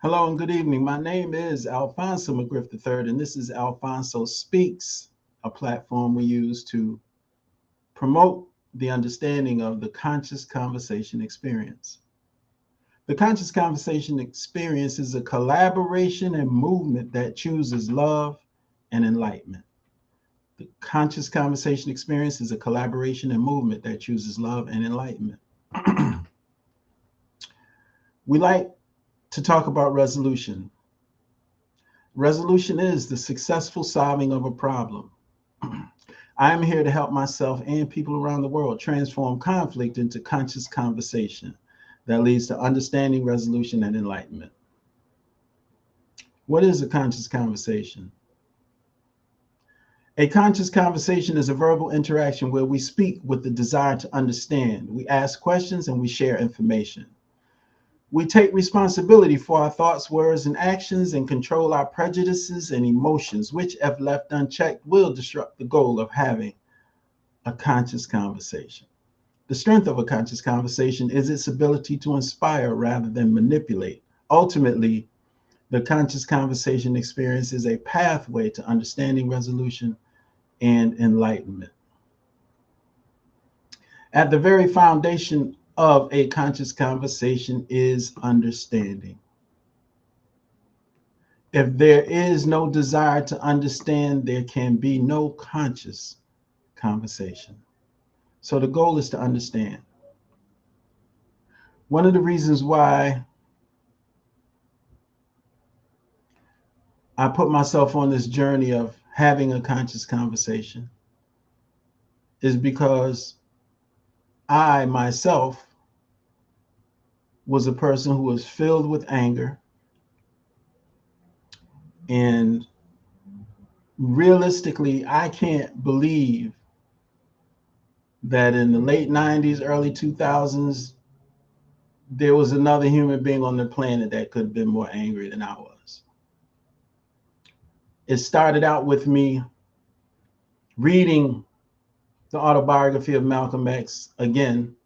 Hello and good evening. My name is Alphonso McGriff III, and this is Alphonso Speaks, a platform we use to promote the understanding of the conscious conversation experience. The conscious conversation experience is a collaboration and movement that chooses love and enlightenment. The conscious conversation experience is a collaboration and movement that chooses love and enlightenment. We like to talk about resolution. Resolution is the successful solving of a problem. I am here to help myself and people around the world transform conflict into conscious conversation that leads to understanding, resolution, and enlightenment. What is a conscious conversation? A conscious conversation is a verbal interaction where we speak with the desire to understand. We ask questions and we share information. We take responsibility for our thoughts, words, and actions and control our prejudices and emotions, which, if left unchecked, will disrupt the goal of having a conscious conversation. The strength of a conscious conversation is its ability to inspire rather than manipulate. Ultimately, the conscious conversation experience is a pathway to understanding, resolution, and enlightenment. At the very foundation of a conscious conversation is understanding. If there is no desire to understand, there can be no conscious conversation. So the goal is to understand. One of the reasons why I put myself on this journey of having a conscious conversation is because I myself was a person who was filled with anger, and realistically, I can't believe that in the late 90s, early 2000s, there was another human being on the planet that could have been more angry than I was. It started out with me reading the autobiography of Malcolm X again,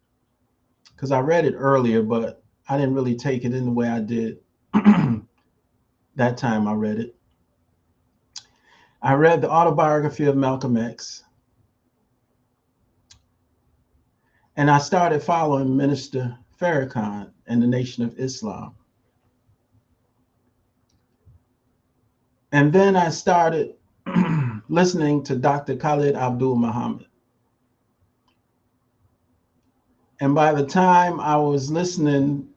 because I read it earlier, but I didn't really take it in the way I did that time I read it. I read the autobiography of Malcolm X, and I started following Minister Farrakhan and the Nation of Islam. And then I started listening to Dr. Khalid Abdul Muhammad. And by the time I was listening,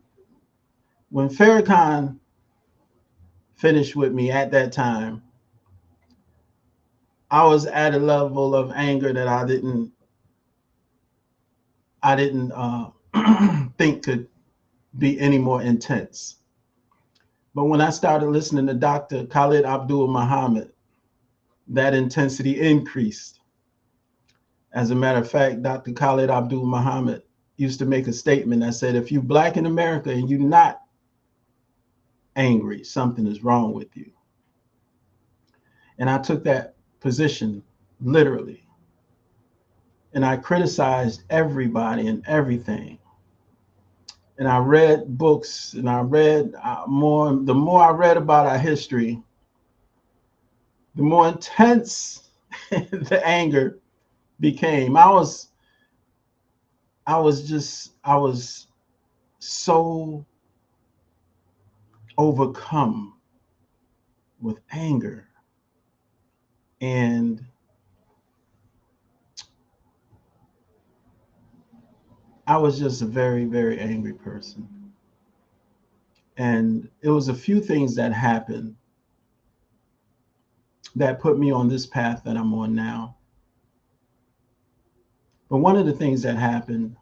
when Farrakhan finished with me at that time, I was at a level of anger that I didn't think could be any more intense. But when I started listening to Dr. Khalid Abdul Muhammad, that intensity increased. As a matter of fact, Dr. Khalid Abdul Muhammad used to make a statement that said, if you're Black in America and you're not angry, something is wrong with you. And I took that position literally. And I criticized everybody and everything. And I read books, and I read the more I read about our history, the more intense the anger became. I was so overcome with anger. And I was just a very, very angry person. And it was a few things that happened that put me on this path that I'm on now. But one of the things that happened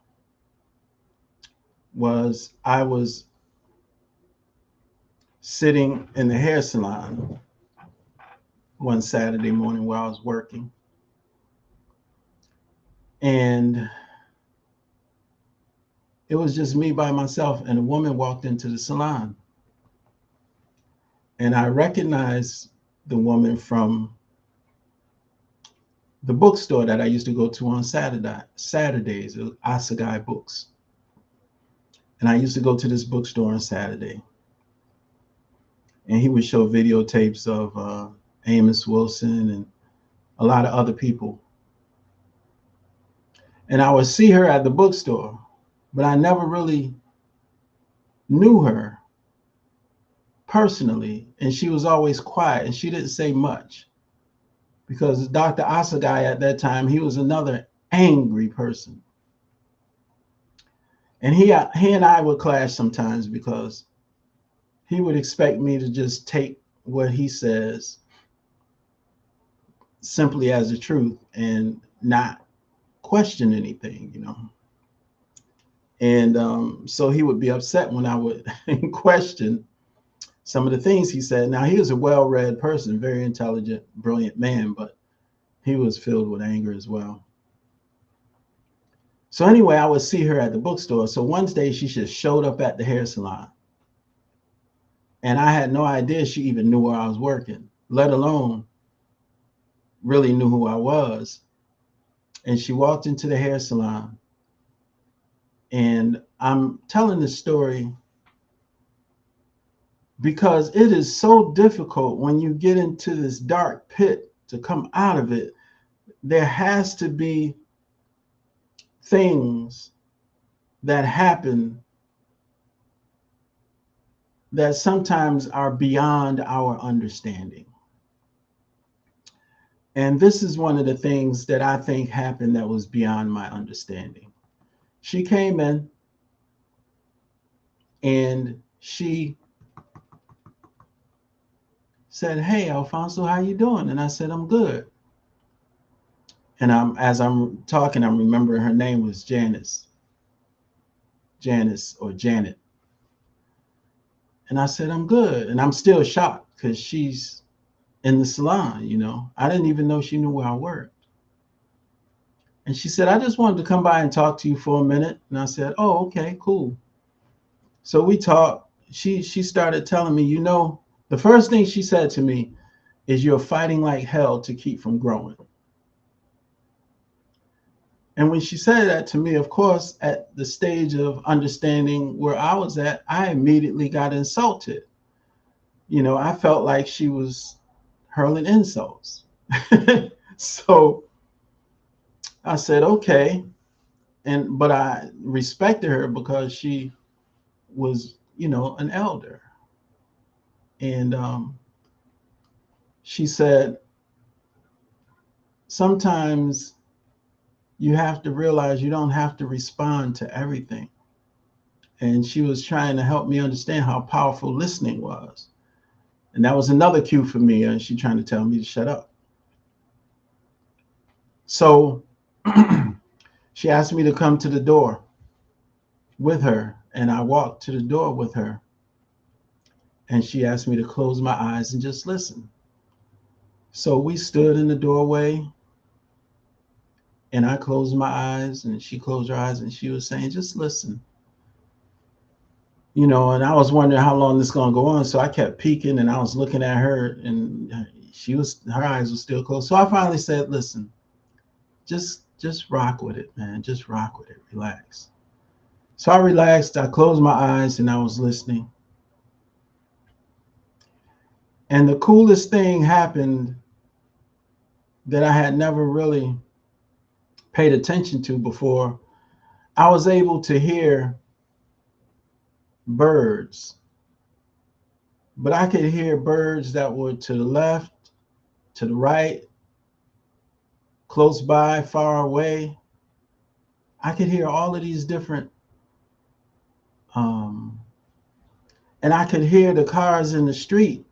was I was sitting in the hair salon one Saturday morning while I was working. And it was just me by myself, and a woman walked into the salon. And I recognized the woman from the bookstore that I used to go to on Saturdays, Asagai Books. And I used to go to this bookstore on Saturday. and he would show videotapes of Amos Wilson and a lot of other people. And I would see her at the bookstore, but I never really knew her personally. And she was always quiet and she didn't say much because Dr. Asagai at that time, he was another angry person. And he and I would clash sometimes because he would expect me to just take what he says simply as the truth and not question anything, you know. And so he would be upset when I would question some of the things he said. Now, he was a well-read person, very intelligent, brilliant man, but he was filled with anger as well. So anyway, I would see her at the bookstore. So one day she just showed up at the hair salon. And I had no idea she even knew where I was working, let alone really knew who I was. And she walked into the hair salon. And I'm telling this story because it is so difficult when you get into this dark pit to come out of it. There has to be things that happen that sometimes are beyond our understanding. And this is one of the things that I think happened that was beyond my understanding. She came in and she said, "Hey, Alphonso, how you doing?" And I said, "I'm good." And as I'm talking, I'm remembering her name was Janice or Janet. And I said, "I'm good." And I'm still shocked because she's in the salon, you know. I didn't even know she knew where I worked. And she said, "I just wanted to come by and talk to you for a minute." And I said, "Oh, okay, cool." So we talked. She started telling me, you know, the first thing she said to me is, "You're fighting like hell to keep from growing." And when she said that to me, of course, at the stage of understanding where I was at, I immediately got insulted. You know, I felt like she was hurling insults. So I said, okay. But I respected her because she was, you know, an elder. And she said, sometimes you have to realize you don't have to respond to everything. And she was trying to help me understand how powerful listening was. And that was another cue for me. And she trying to tell me to shut up. So she asked me to come to the door with her. And I walked to the door with her. And she asked me to close my eyes and just listen. So we stood in the doorway. And I closed my eyes and she closed her eyes and she was saying, just listen. You know, and I was wondering how long this is going to go on. So I kept peeking and I was looking at her and her eyes were still closed. So I finally said, listen, just rock with it, man. Just rock with it. Relax. So I relaxed. I closed my eyes and I was listening. And the coolest thing happened that I had never really paid attention to before. I was able to hear birds, but I could hear birds that were to the left, to the right, close by, far away. I could hear all of these different, and I could hear the cars in the street,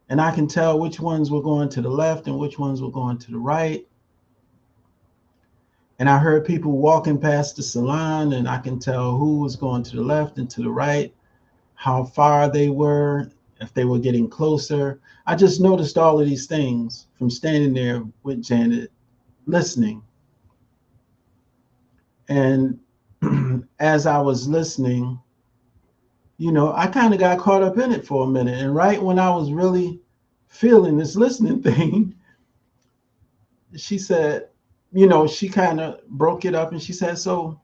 and I can tell which ones were going to the left and which ones were going to the right. And I heard people walking past the salon, and I can tell who was going to the left and to the right, how far they were, if they were getting closer. I just noticed all of these things from standing there with Janet, listening. And as I was listening, you know, I kind of got caught up in it for a minute. And right when I was really feeling this listening thing, she said, you know, she kind of broke it up and she said, so,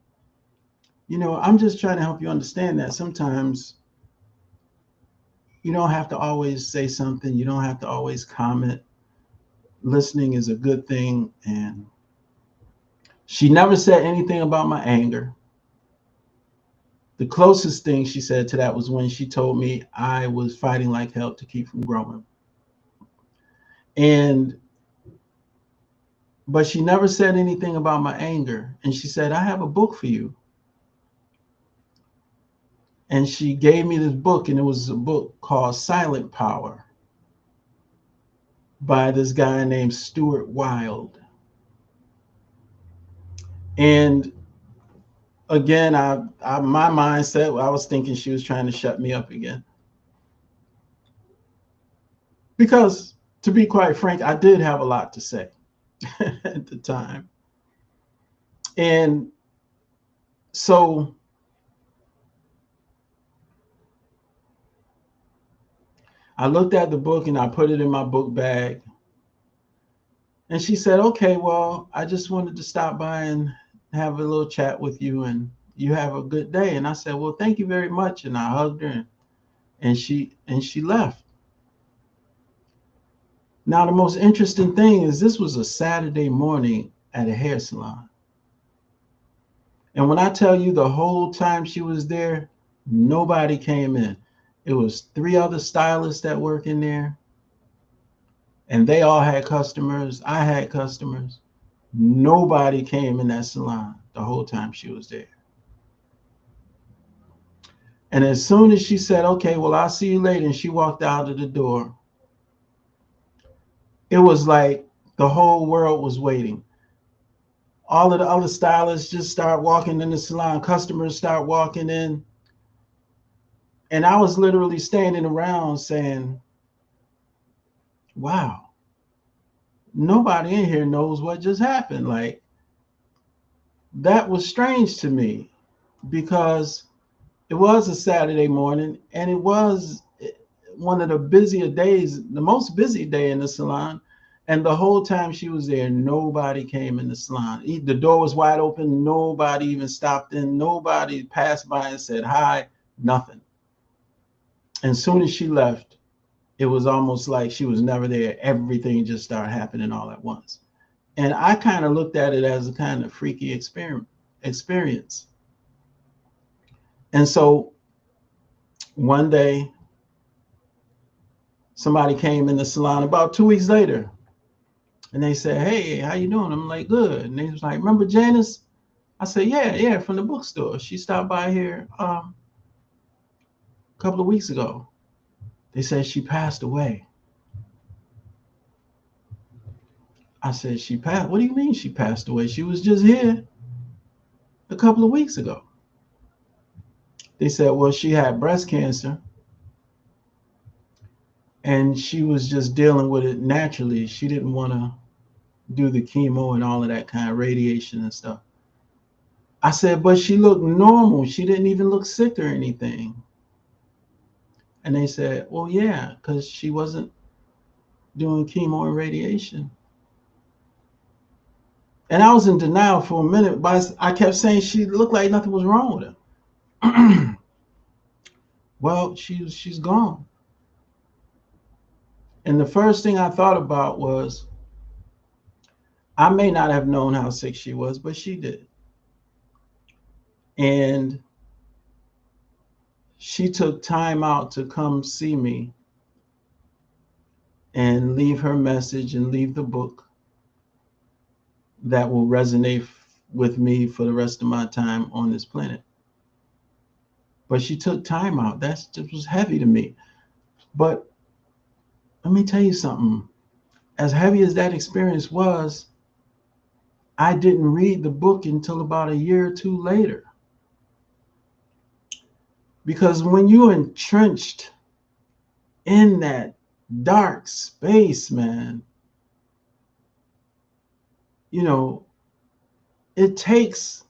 you know, I'm just trying to help you understand that sometimes, you don't have to always say something. You don't have to always comment. Listening is a good thing. And she never said anything about my anger. The closest thing she said to that was when she told me I was fighting like hell to keep from growing. And but she never said anything about my anger. And she said, I have a book for you. And she gave me this book, and it was a book called Silent Power by this guy named Stuart Wilde. And again, my mindset, I was thinking she was trying to shut me up again. Because to be quite frank, I did have a lot to say at the time. And so I looked at the book and I put it in my book bag. And she said, okay, well, I just wanted to stop by and have a little chat with you, and you have a good day. And I said, well, thank you very much. And I hugged her, and she left. Now, the most interesting thing is this was a Saturday morning at a hair salon. And when I tell you the whole time she was there, nobody came in. It was 3 other stylists that work in there, and they all had customers. I had customers. Nobody came in that salon the whole time she was there. And as soon as she said, okay, well, I'll see you later, and she walked out of the door, it was like the whole world was waiting. All of the other stylists just start walking in the salon. Customers start walking in. And I was literally standing around saying, wow, nobody in here knows what just happened. Like, that was strange to me because it was a Saturday morning, and it was one of the busier days, the most busy day in the salon. And the whole time she was there, nobody came in the salon. The door was wide open. Nobody even stopped in. Nobody passed by and said hi, nothing. And as soon as she left, it was almost like she was never there. Everything just started happening all at once. And I kind of looked at it as a kind of freaky experience. And so one day, somebody came in the salon about 2 weeks later, and they said, hey, how you doing? I'm like, good. And they was like, remember Janice? I said, yeah, from the bookstore. She stopped by here a couple of weeks ago. They said she passed away. I said, she passed? What do you mean she passed away? She was just here a couple of weeks ago. They said, well, she had breast cancer, and she was just dealing with it naturally. She didn't want to do the chemo and all of that kind of radiation and stuff. I said, but she looked normal. She didn't even look sick or anything. And they said, well, yeah, because she wasn't doing chemo and radiation. And I was in denial for a minute, but I kept saying she looked like nothing was wrong with her. Well, she's gone. And the first thing I thought about was, I may not have known how sick she was, but she did. And she took time out to come see me and leave her message and leave the book that will resonate with me for the rest of my time on this planet. But she took time out. That just was heavy to me. But let me tell you something. As heavy as that experience was, I didn't read the book until about a year or 2 later. Because when you're entrenched in that dark space, man, you know, it takes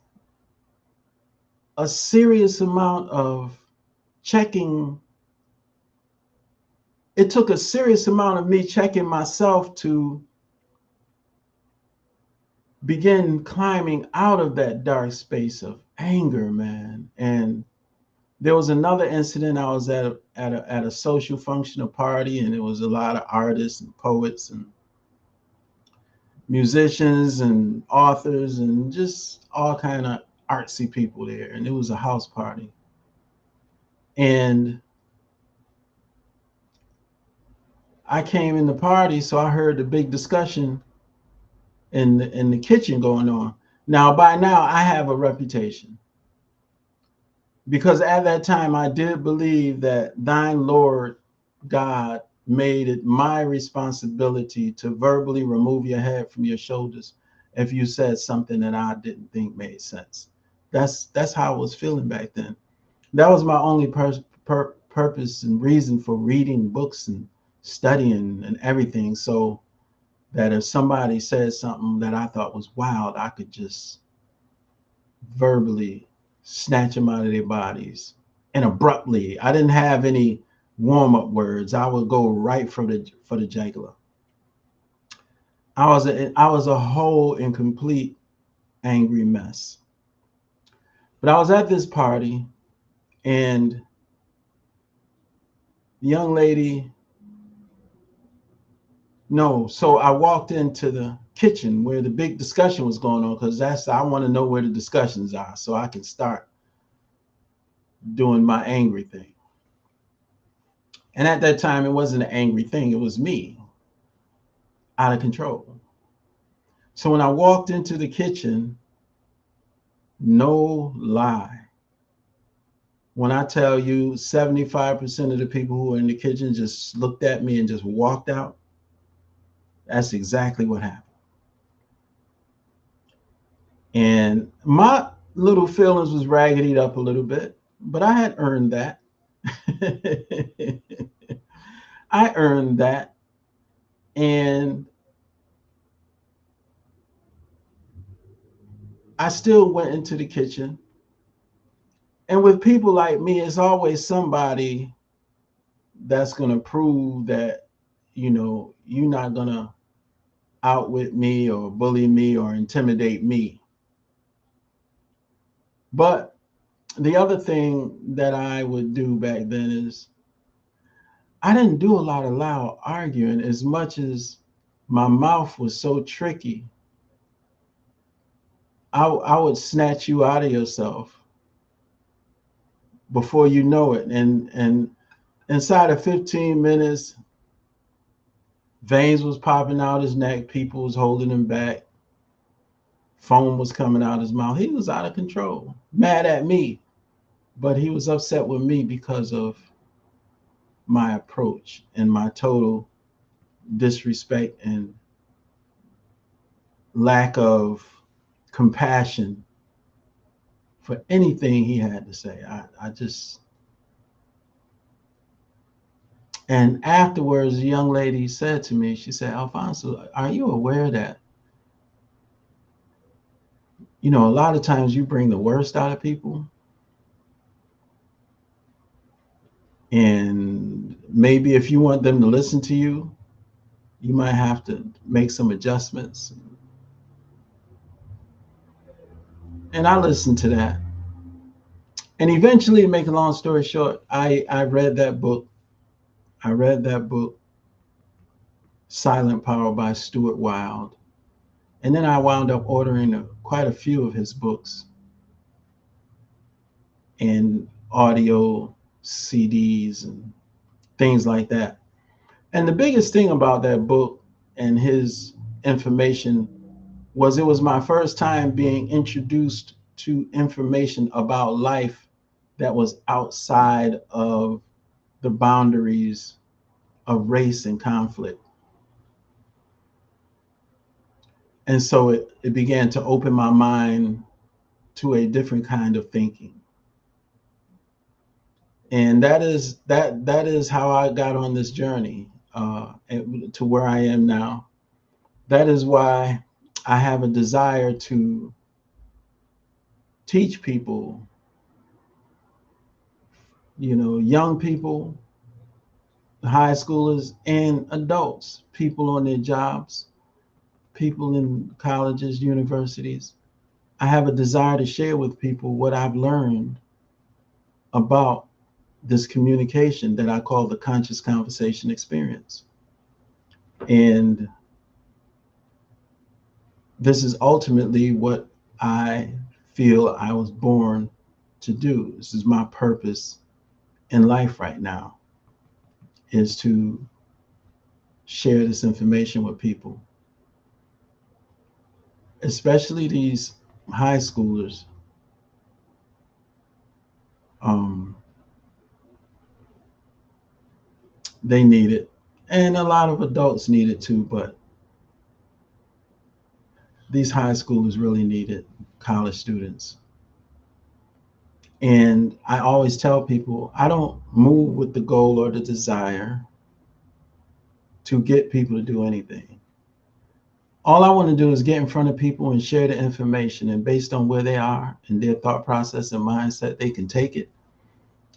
a serious amount of checking. It took a serious amount of me checking myself to begin climbing out of that dark space of anger, man. And There was another incident. I was at a social function, a party, and it was a lot of artists and poets and musicians and authors and just all kind of artsy people there. And it was a house party. And I came in the party, so I heard the big discussion in the kitchen going on. Now, by now, I have a reputation because at that time I did believe that thine Lord God made it my responsibility to verbally remove your head from your shoulders if you said something that I didn't think made sense. That's how I was feeling back then. That was my only purpose and reason for reading books and studying and everything, so that if somebody said something that I thought was wild, I could just verbally snatch them out of their bodies and abruptly. I didn't have any warm-up words. I would go right for the jugular. I was a whole and complete angry mess. But I was at this party, and the young lady, no, so I walked into the kitchen where the big discussion was going on, because I want to know where the discussions are so I can start doing my angry thing. And at that time, it wasn't an angry thing. It was me out of control. So when I walked into the kitchen, no lie, when I tell you 75% of the people who were in the kitchen just looked at me and just walked out, that's exactly what happened. And my little feelings was raggedied up a little bit, but I had earned that. I earned that. And I still went into the kitchen. And with people like me, it's always somebody that's going to prove that, you're not going to outwit me or bully me or intimidate me. But the other thing that I would do back then is I didn't do a lot of loud arguing, as much as my mouth was so tricky. I would snatch you out of yourself before you know it. And inside of 15 minutes, veins was popping out his neck, people was holding him back, foam was coming out his mouth. He was out of control, mad at me, but he was upset with me because of my approach and my total disrespect and lack of compassion for anything he had to say. I just, and afterwards, the young lady said to me, she said, Alphonso, are you aware that, a lot of times you bring the worst out of people? And maybe if you want them to listen to you, you might have to make some adjustments. And I listened to that. And eventually, to make a long story short, I read that book. I read that book, Silent Power by Stuart Wilde. And then I wound up ordering quite a few of his books and audio CDs and things like that. And the biggest thing about that book and his information was it was my first time being introduced to information about life that was outside of the boundaries of race and conflict. And so it began to open my mind to a different kind of thinking. And that is how I got on this journey to where I am now. That is why I have a desire to teach people, young people, high schoolers, and adults, people on their jobs, people in colleges, universities. I have a desire to share with people what I've learned about this communication that I call the conscious conversation experience. And this is ultimately what I feel I was born to do. This is my purpose in life right now, is to share this information with people, especially these high schoolers. They need it, and a lot of adults need it too, but these high schoolers really need it, college students. And I always tell people, I don't move with the goal or the desire to get people to do anything. All I want to do is get in front of people and share the information, and based on where they are and their thought process and mindset, they can take it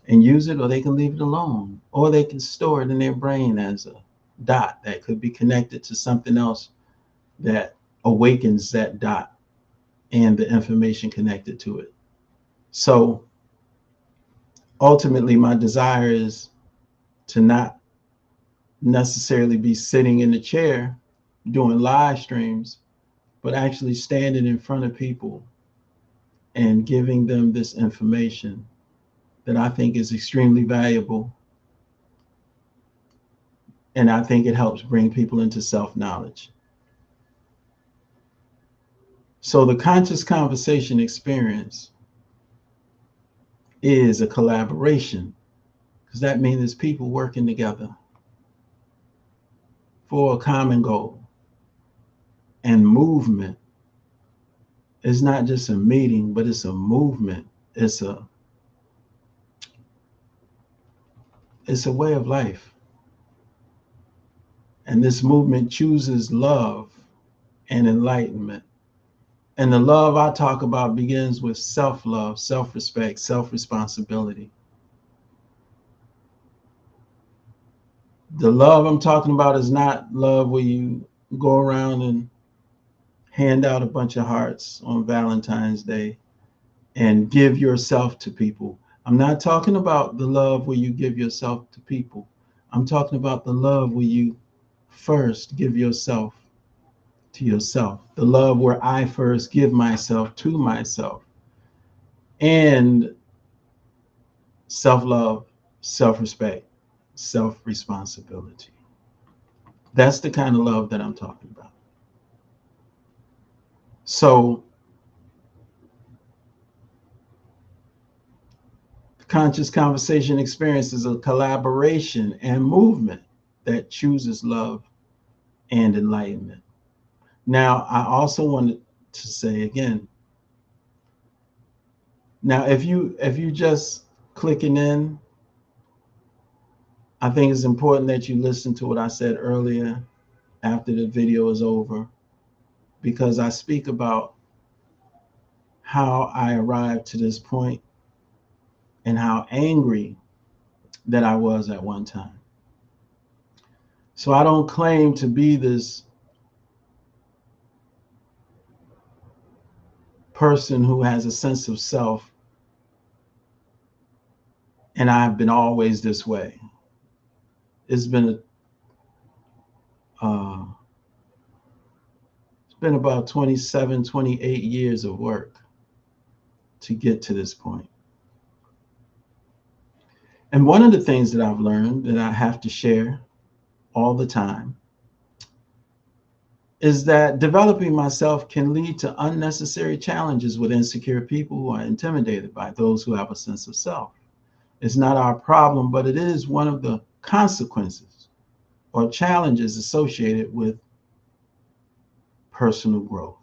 and use it, or they can leave it alone, or they can store it in their brain as a dot that could be connected to something else that awakens that dot and the information connected to it. So ultimately, my desire is to not necessarily be sitting in the chair doing live streams, but actually standing in front of people and giving them this information that I think is extremely valuable. And I think it helps bring people into self-knowledge. So the conscious conversation experience is a collaboration, because that means it's people working together for a common goal. And movement is not just a meeting, but it's a movement. It's a way of life. And this movement chooses love and enlightenment. And the love I talk about begins with self-love, self-respect, self-responsibility. The love I'm talking about is not love where you go around and hand out a bunch of hearts on Valentine's Day and give yourself to people. I'm not talking about the love where you give yourself to people. I'm talking about the love where you first give yourself to yourself. The love where I first give myself to myself. And self-love, self-respect, self-responsibility. That's the kind of love that I'm talking about. So the conscious conversation experience is a collaboration and movement that chooses love and enlightenment. Now, I also wanted to say again, now if you just clicking in, I think it's important that you listen to what I said earlier after the video is over, because I speak about how I arrived to this point and how angry that I was at one time. So I don't claim to be this person who has a sense of self and I've been always this way. It's been it's been about 27, 28 years of work to get to this point. And one of the things that I've learned that I have to share all the time is that developing myself can lead to unnecessary challenges with insecure people who are intimidated by those who have a sense of self. It's not our problem, but it is one of the consequences or challenges associated with personal growth.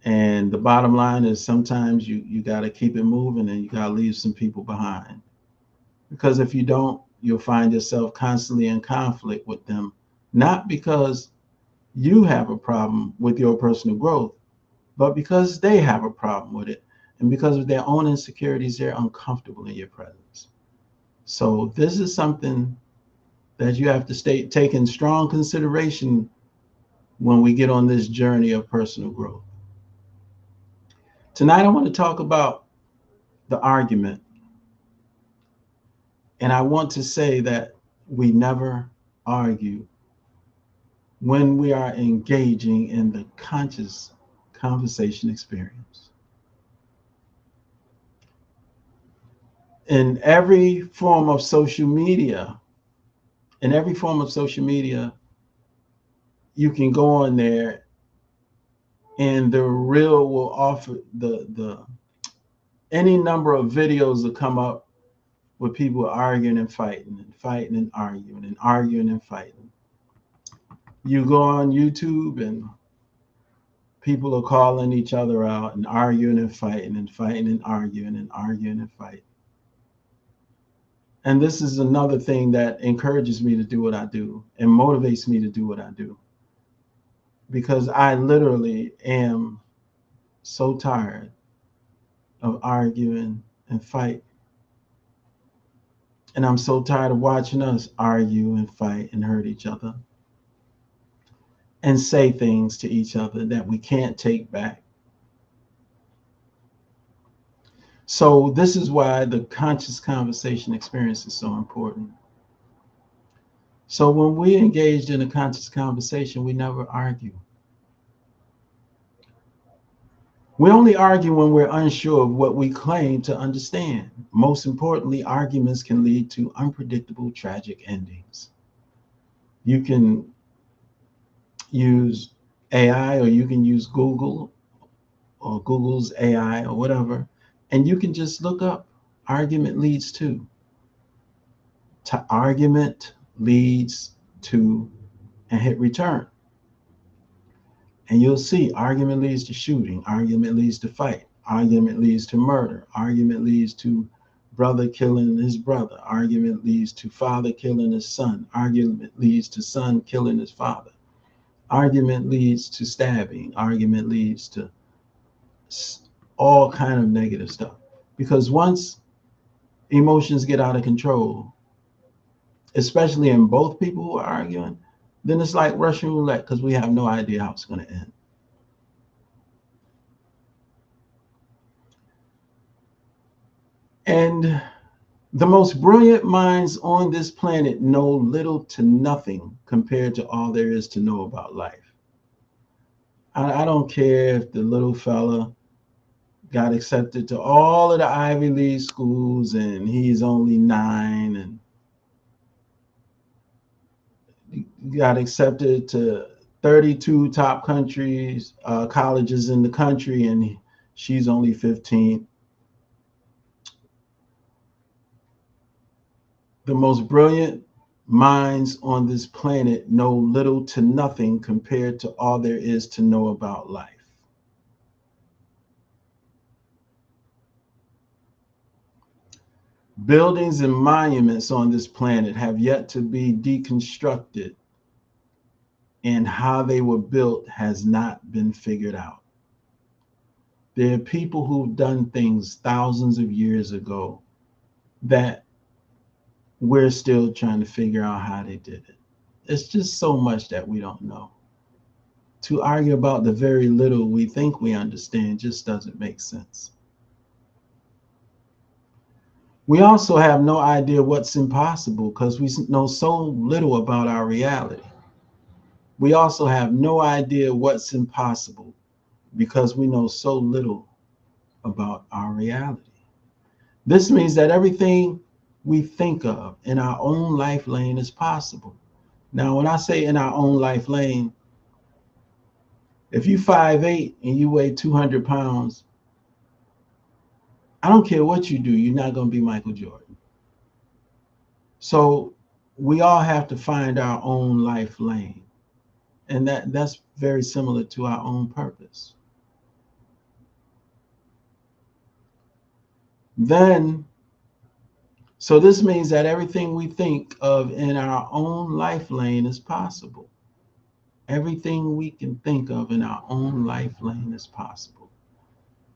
And the bottom line is sometimes you got to keep it moving and you got to leave some people behind. Because if you don't, you'll find yourself constantly in conflict with them, not because you have a problem with your personal growth, but because they have a problem with it. And because of their own insecurities, they're uncomfortable in your presence. So this is something that you have to take in strong consideration when we get on this journey of personal growth. Tonight, I want to talk about the argument. And I want to say that we never argue when we are engaging in the conscious conversation experience. In every form of social media, in every form of social media, you can go on there and the reel will offer the any number of videos will come up with people arguing and fighting and fighting and arguing and arguing and fighting. You go on YouTube and people are calling each other out and arguing and fighting and fighting and arguing and arguing and fighting. And this is another thing that encourages me to do what I do and motivates me to do what I do. Because I literally am so tired of arguing and fight. And I'm so tired of watching us argue and fight and hurt each other and say things to each other that we can't take back. So this is why the conscious conversation experience is so important. So when we engaged in a conscious conversation, we never argue. We only argue when we're unsure of what we claim to understand. Most importantly, arguments can lead to unpredictable, tragic endings. You can use AI or you can use Google or Google's AI or whatever, and you can just look up argument leads to argument leads to and hit return. And you'll see argument leads to shooting, argument leads to fight, argument leads to murder, argument leads to brother killing his brother, argument leads to father killing his son, argument leads to son killing his father, argument leads to stabbing, argument leads to all kind of negative stuff. Because once emotions get out of control, especially in both people who are arguing, then it's like Russian roulette because we have no idea how it's going to end. And the most brilliant minds on this planet know little to nothing compared to all there is to know about life. I don't care if the little fella got accepted to all of the Ivy League schools and he's only 9 and got accepted to 32 top colleges in the country, and she's only 15. The most brilliant minds on this planet know little to nothing compared to all there is to know about life. Buildings and monuments on this planet have yet to be deconstructed, and how they were built has not been figured out. There are people who've done things thousands of years ago that we're still trying to figure out how they did it. It's just so much that we don't know. To argue about the very little we think we understand just doesn't make sense. We also have no idea what's impossible because we know so little about our reality. We also have no idea what's impossible because we know so little about our reality. This means that everything we think of in our own life lane is possible. Now, when I say in our own life lane, if you 5'8" and you weigh 200 pounds, I don't care what you do, you're not going to be Michael Jordan. So we all have to find our own life lane. And that's very similar to our own purpose. So this means that everything we think of in our own life lane is possible. Everything we can think of in our own life lane is possible.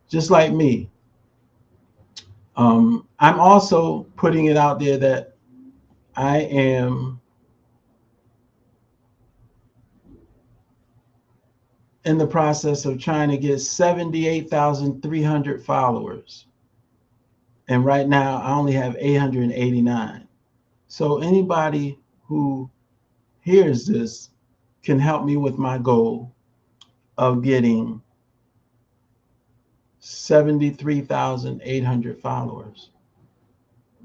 Just like me. I'm also putting it out there that I am in the process of trying to get 78,300 followers. And right now I only have 889. So anybody who hears this can help me with my goal of getting 73,800 followers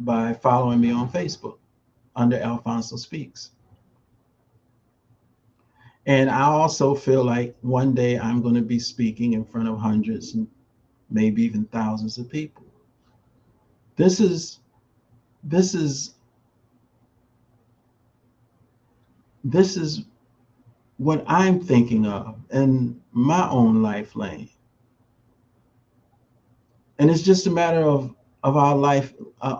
by following me on Facebook under Alphonso Speaks. And I also feel like one day I'm going to be speaking in front of hundreds and maybe even thousands of people. This is this is this is what I'm thinking of in my own life lane. And it's just a matter of our life,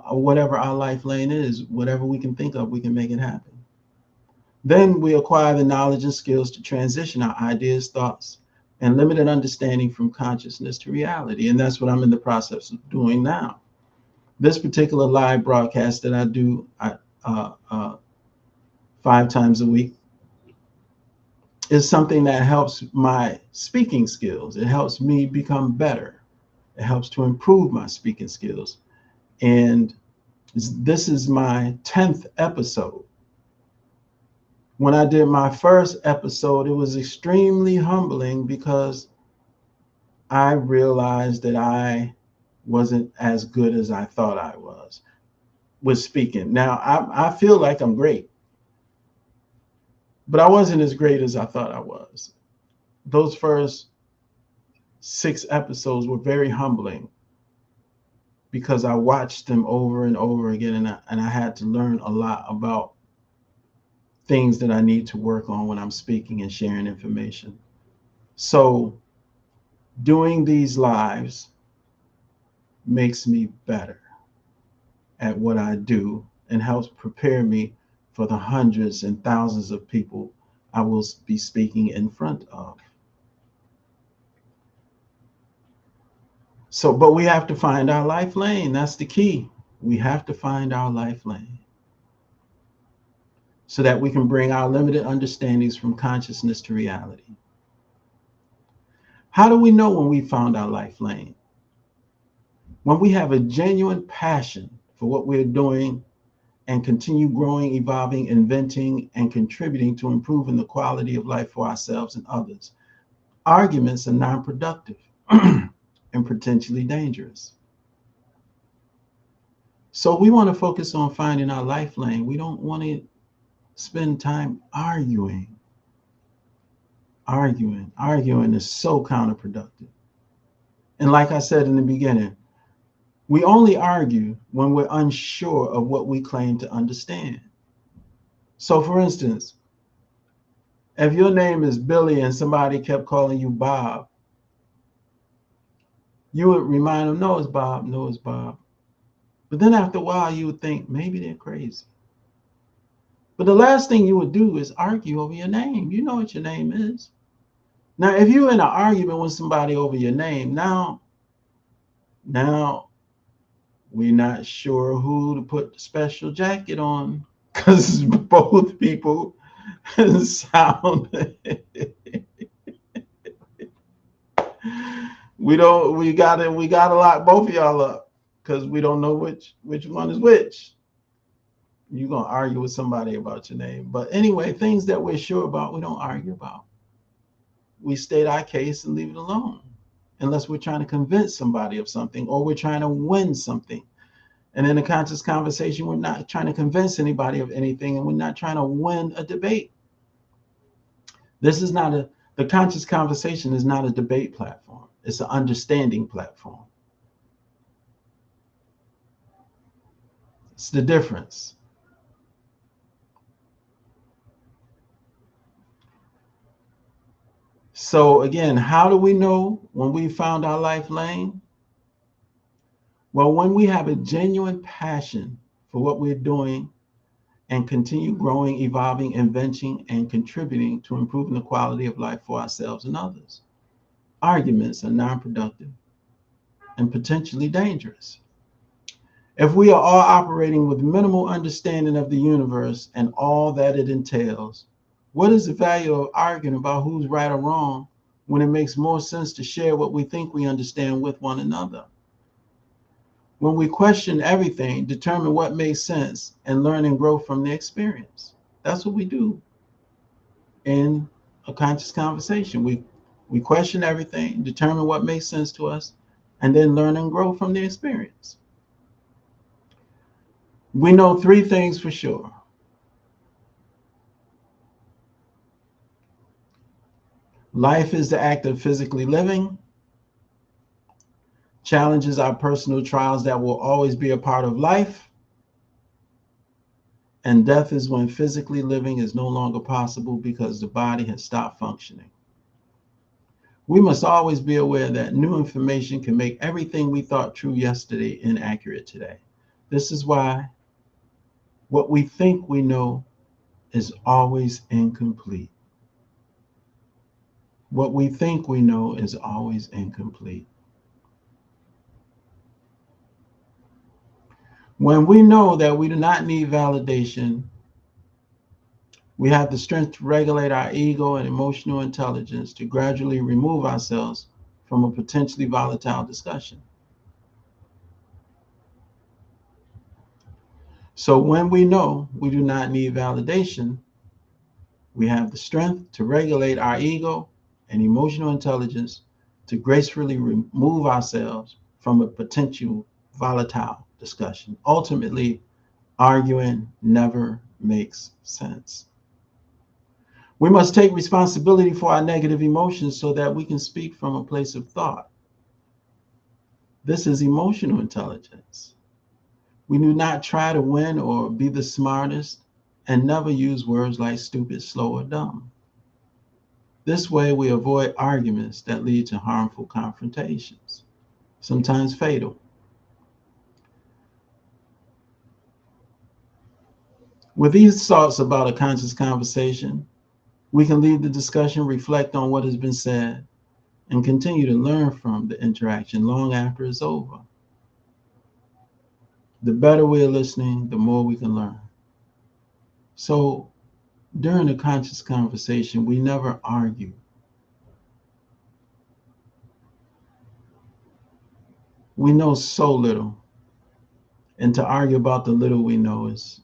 whatever our life lane is, whatever we can think of, we can make it happen. Then we acquire the knowledge and skills to transition our ideas, thoughts, and limited understanding from consciousness to reality. And that's what I'm in the process of doing now. This particular live broadcast that I do 5 times a week is something that helps my speaking skills. It helps me become better. It helps to improve my speaking skills. And this is my 10th episode. When I did my first episode, it was extremely humbling because I realized that I wasn't as good as I thought I was with speaking. Now, I feel like I'm great, but I wasn't as great as I thought I was. Those first 6 episodes were very humbling because I watched them over and over again, and I had to learn a lot about things that I need to work on when I'm speaking and sharing information. So doing these lives makes me better at what I do and helps prepare me for the hundreds and thousands of people I will be speaking in front of. So, but we have to find our life lane. That's the key. We have to find our life lane so that we can bring our limited understandings from consciousness to reality. How do we know when we found our life lane? When we have a genuine passion for what we're doing and continue growing, evolving, inventing, and contributing to improving the quality of life for ourselves and others. Arguments are non-productive and potentially dangerous. So we want to focus on finding our life lane. We don't want to spend time arguing. Arguing is so counterproductive. And like I said in the beginning, we only argue when we're unsure of what we claim to understand. So for instance, if your name is Billy and somebody kept calling you Bob, you would remind them, no, it's Bob, no, it's Bob. But then after a while, you would think, maybe they're crazy. But the last thing you would do is argue over your name. You know what your name is. Now, if you're in an argument with somebody over your name, now we're not sure who to put the special jacket on because both people sound we gotta lock both of y'all up because we don't know which one is which. You're gonna argue with somebody about your name. But anyway, things that we're sure about, we don't argue about. We state our case and leave it alone. Unless we're trying to convince somebody of something or we're trying to win something. And in a conscious conversation, we're not trying to convince anybody of anything, and we're not trying to win a debate. The conscious conversation is not a debate platform. It's an understanding platform. It's the difference. So again, how do we know when we found our life lane? Well, when we have a genuine passion for what we're doing and continue growing, evolving, inventing, and contributing to improving the quality of life for ourselves and others. Arguments are non-productive and potentially dangerous. If we are all operating with minimal understanding of the universe and all that it entails, what is the value of arguing about who's right or wrong when it makes more sense to share what we think we understand with one another? When we question everything, determine what makes sense, and learn and grow from the experience. That's what we do in a conscious conversation. We question everything, determine what makes sense to us, and then learn and grow from the experience. We know three things for sure. Life is the act of physically living. Challenges are personal trials that will always be a part of life. And death is when physically living is no longer possible because the body has stopped functioning. We must always be aware that new information can make everything we thought true yesterday inaccurate today. This is why what we think we know is always incomplete. What we think we know is always incomplete. When we know that we do not need validation, we have the strength to regulate our ego and emotional intelligence to gradually remove ourselves from a potentially volatile discussion. So when we know we do not need validation, we have the strength to regulate our ego and emotional intelligence to gracefully remove ourselves from a potential volatile discussion. Ultimately, arguing never makes sense. We must take responsibility for our negative emotions so that we can speak from a place of thought. This is emotional intelligence. We do not try to win or be the smartest and never use words like stupid, slow, or dumb. This way, we avoid arguments that lead to harmful confrontations, sometimes fatal. With these thoughts about a conscious conversation, we can leave the discussion, reflect on what has been said, and continue to learn from the interaction long after it's over. The better we're listening, the more we can learn. So during a conscious conversation, we never argue. We know so little, and to argue about the little we know is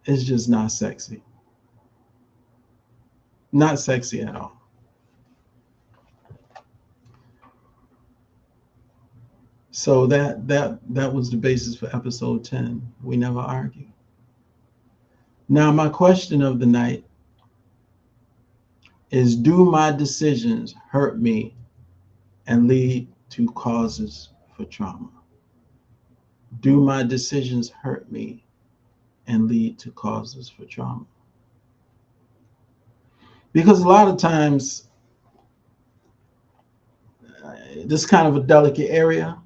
just not sexy. Not sexy at all. So that was the basis for episode 10. We never argue. Now my question of the night is, do my decisions hurt me and lead to causes for trauma? Do my decisions hurt me and lead to causes for trauma? Because a lot of times, this is kind of a delicate area,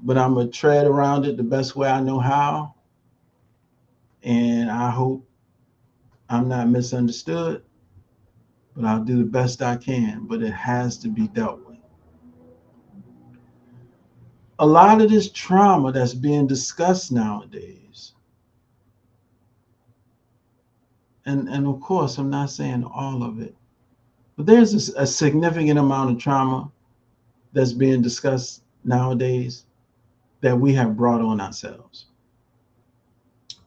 but I'm going to tread around it the best way I know how. And I hope I'm not misunderstood, but I'll do the best I can. But it has to be dealt with. A lot of this trauma that's being discussed nowadays, and of course, I'm not saying all of it, but there's a significant amount of trauma that's being discussed nowadays that we have brought on ourselves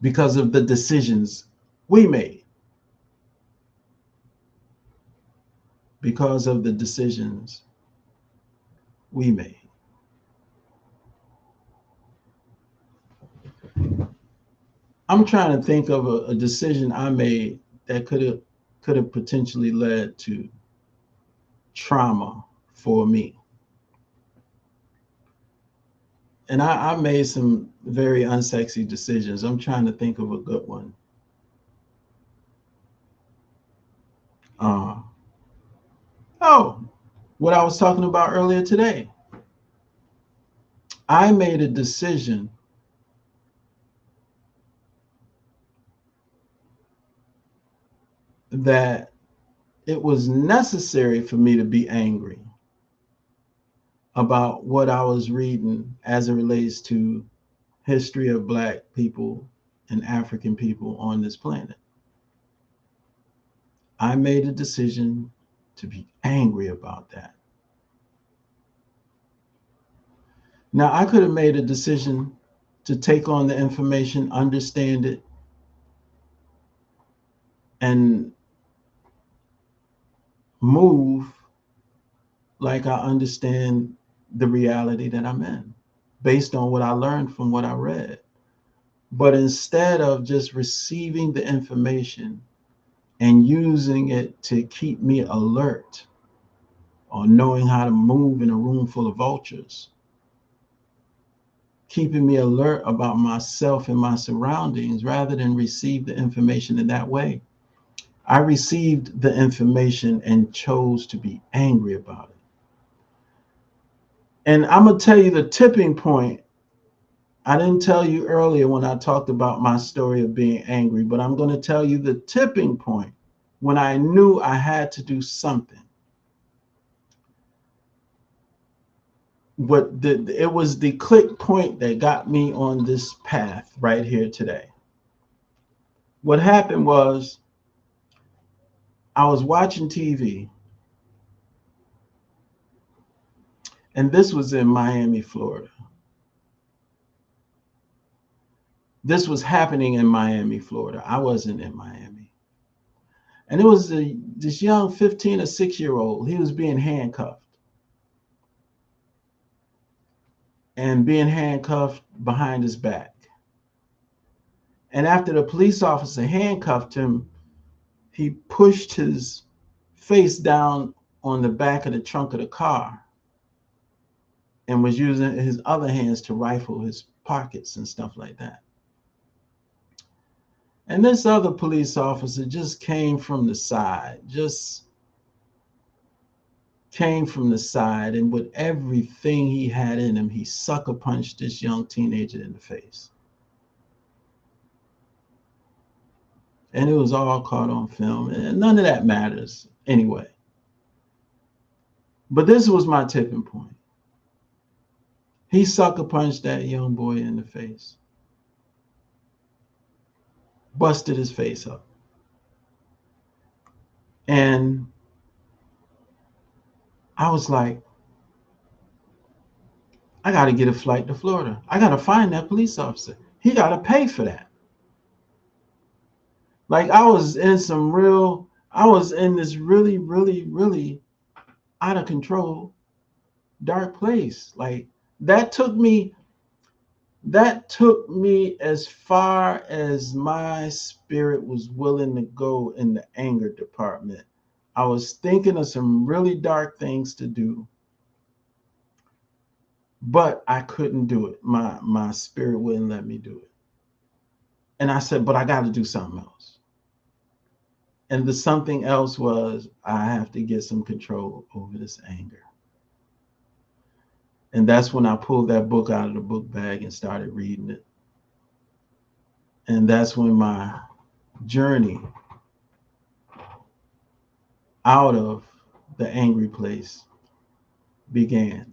because of the decisions we made. Because of the decisions we made. I'm trying to think of a decision I made that could have potentially led to trauma for me. And I made some very unsexy decisions. I'm trying to think of a good one. What I was talking about earlier today. I made a decision that it was necessary for me to be angry about what I was reading as it relates to history of Black people and African people on this planet. I made a decision to be angry about that. Now, I could have made a decision to take on the information, understand it, and move like I understand the reality that I'm in based on what I learned from what I read. But instead of just receiving the information and using it to keep me alert or knowing how to move in a room full of vultures, keeping me alert about myself and my surroundings rather than receive the information in that way, I received the information and chose to be angry about it. And I'm going to tell you the tipping point. I didn't tell you earlier when I talked about my story of being angry, but I'm going to tell you the tipping point when I knew I had to do something. It was the click point that got me on this path right here today. What happened was I was watching TV, and this was in Miami, Florida. This was happening in Miami, Florida. I wasn't in Miami. And it was this young 15 or 6-year-old. He was being handcuffed. And being handcuffed behind his back. And after the police officer handcuffed him, he pushed his face down on the back of the trunk of the car and was using his other hands to rifle his pockets and stuff like that. And this other police officer just came from the side, and with everything he had in him, he sucker punched this young teenager in the face. And it was all caught on film, and none of that matters anyway. But this was my tipping point. He sucker punched that young boy in the face, busted his face up. And I was like, I got to get a flight to Florida. I got to find that police officer. He got to pay for that. Like I was in this really, really, really out of control, dark place. Like that took me as far as my spirit was willing to go in the anger department. I was thinking of some really dark things to do, but I couldn't do it. My spirit wouldn't let me do it. And I said, but I got to do something else. And the something else was I have to get some control over this anger. And that's when I pulled that book out of the book bag and started reading it. And that's when my journey out of the angry place began.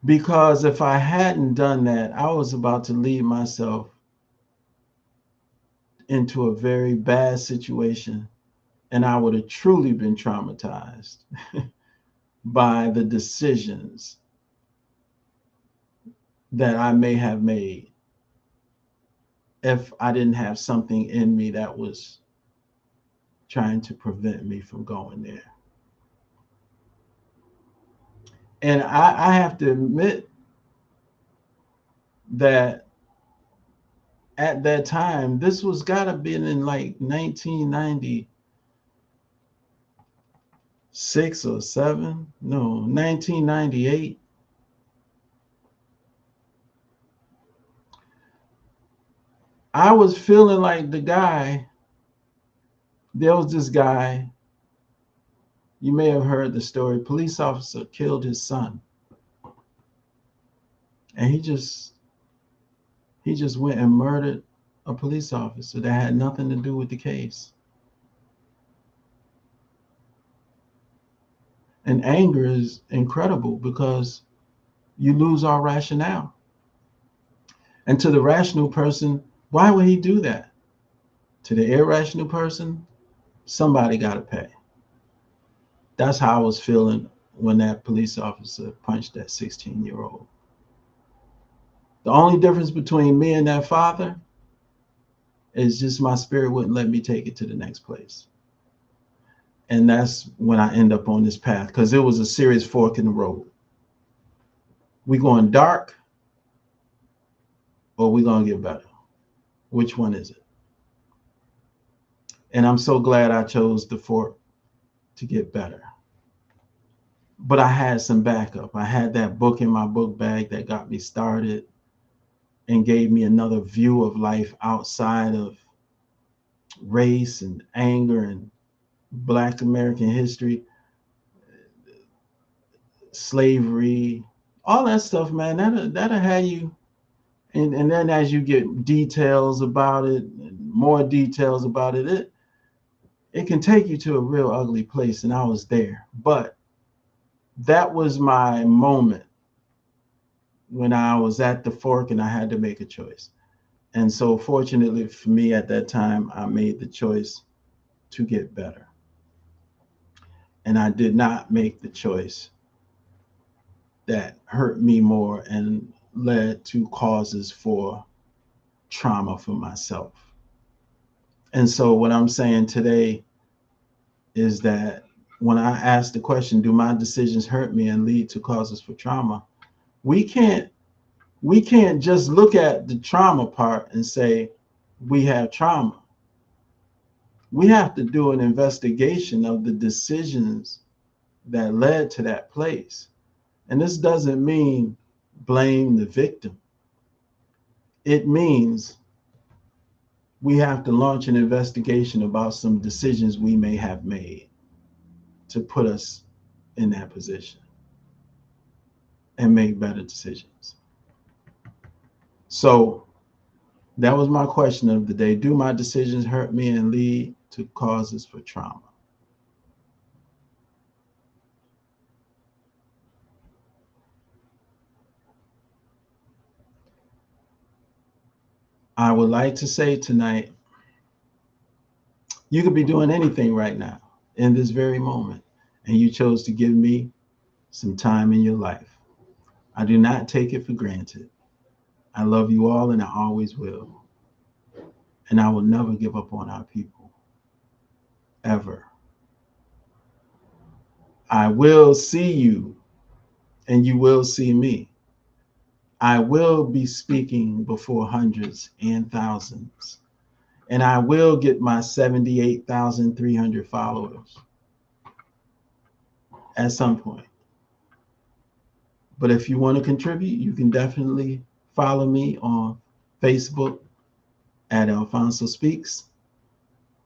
Because if I hadn't done that, I was about to lead myself into a very bad situation, and I would have truly been traumatized by the decisions that I may have made if I didn't have something in me that was trying to prevent me from going there. And I have to admit that at that time, this was gotta been in like 1996 or 7, no, 1998. I was feeling like there was this guy, you may have heard the story, police officer killed his son. And he just went and murdered a police officer that had nothing to do with the case. And anger is incredible because you lose all rationale. And to the rational person, why would he do that? To the irrational person, somebody got to pay. That's how I was feeling when that police officer punched that 16-year-old. The only difference between me and that father is just my spirit wouldn't let me take it to the next place. And that's when I end up on this path, because it was a serious fork in the road. We going dark or we gonna get better? Which one is it? And I'm so glad I chose the fork to get better. But I had some backup. I had that book in my book bag that got me started and gave me another view of life outside of race and anger and Black American history, slavery, all that stuff, man. That'll have you. And then as you get details about it, more details about it, it can take you to a real ugly place. And I was there. But that was my moment when I was at the fork and I had to make a choice. And so fortunately for me at that time, I made the choice to get better. And I did not make the choice that hurt me more and led to causes for trauma for myself. And so what I'm saying today is that when I ask the question, do my decisions hurt me and lead to causes for trauma? We can't just look at the trauma part and say we have trauma. We have to do an investigation of the decisions that led to that place. And this doesn't mean blame the victim. It means we have to launch an investigation about some decisions we may have made to put us in that position and make better decisions. So that was my question of the day. Do my decisions hurt me and lead to causes for trauma? I would like to say tonight, you could be doing anything right now in this very moment, and you chose to give me some time in your life. I do not take it for granted. I love you all, and I always will. And I will never give up on our people, ever. I will see you, and you will see me. I will be speaking before hundreds and thousands, and I will get my 78,300 followers at some point. But if you want to contribute, you can definitely follow me on Facebook at Alphonso Speaks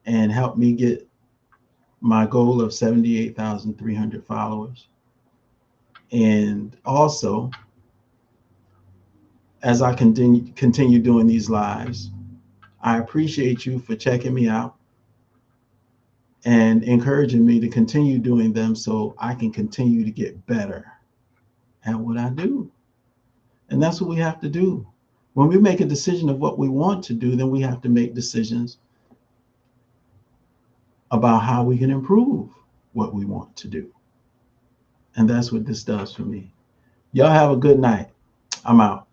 and help me get my goal of 78,300 followers. And also, as I continue doing these lives, I appreciate you for checking me out and encouraging me to continue doing them so I can continue to get better at what I do. And that's what we have to do. When we make a decision of what we want to do, then we have to make decisions about how we can improve what we want to do. And that's what this does for me. Y'all have a good night. I'm out.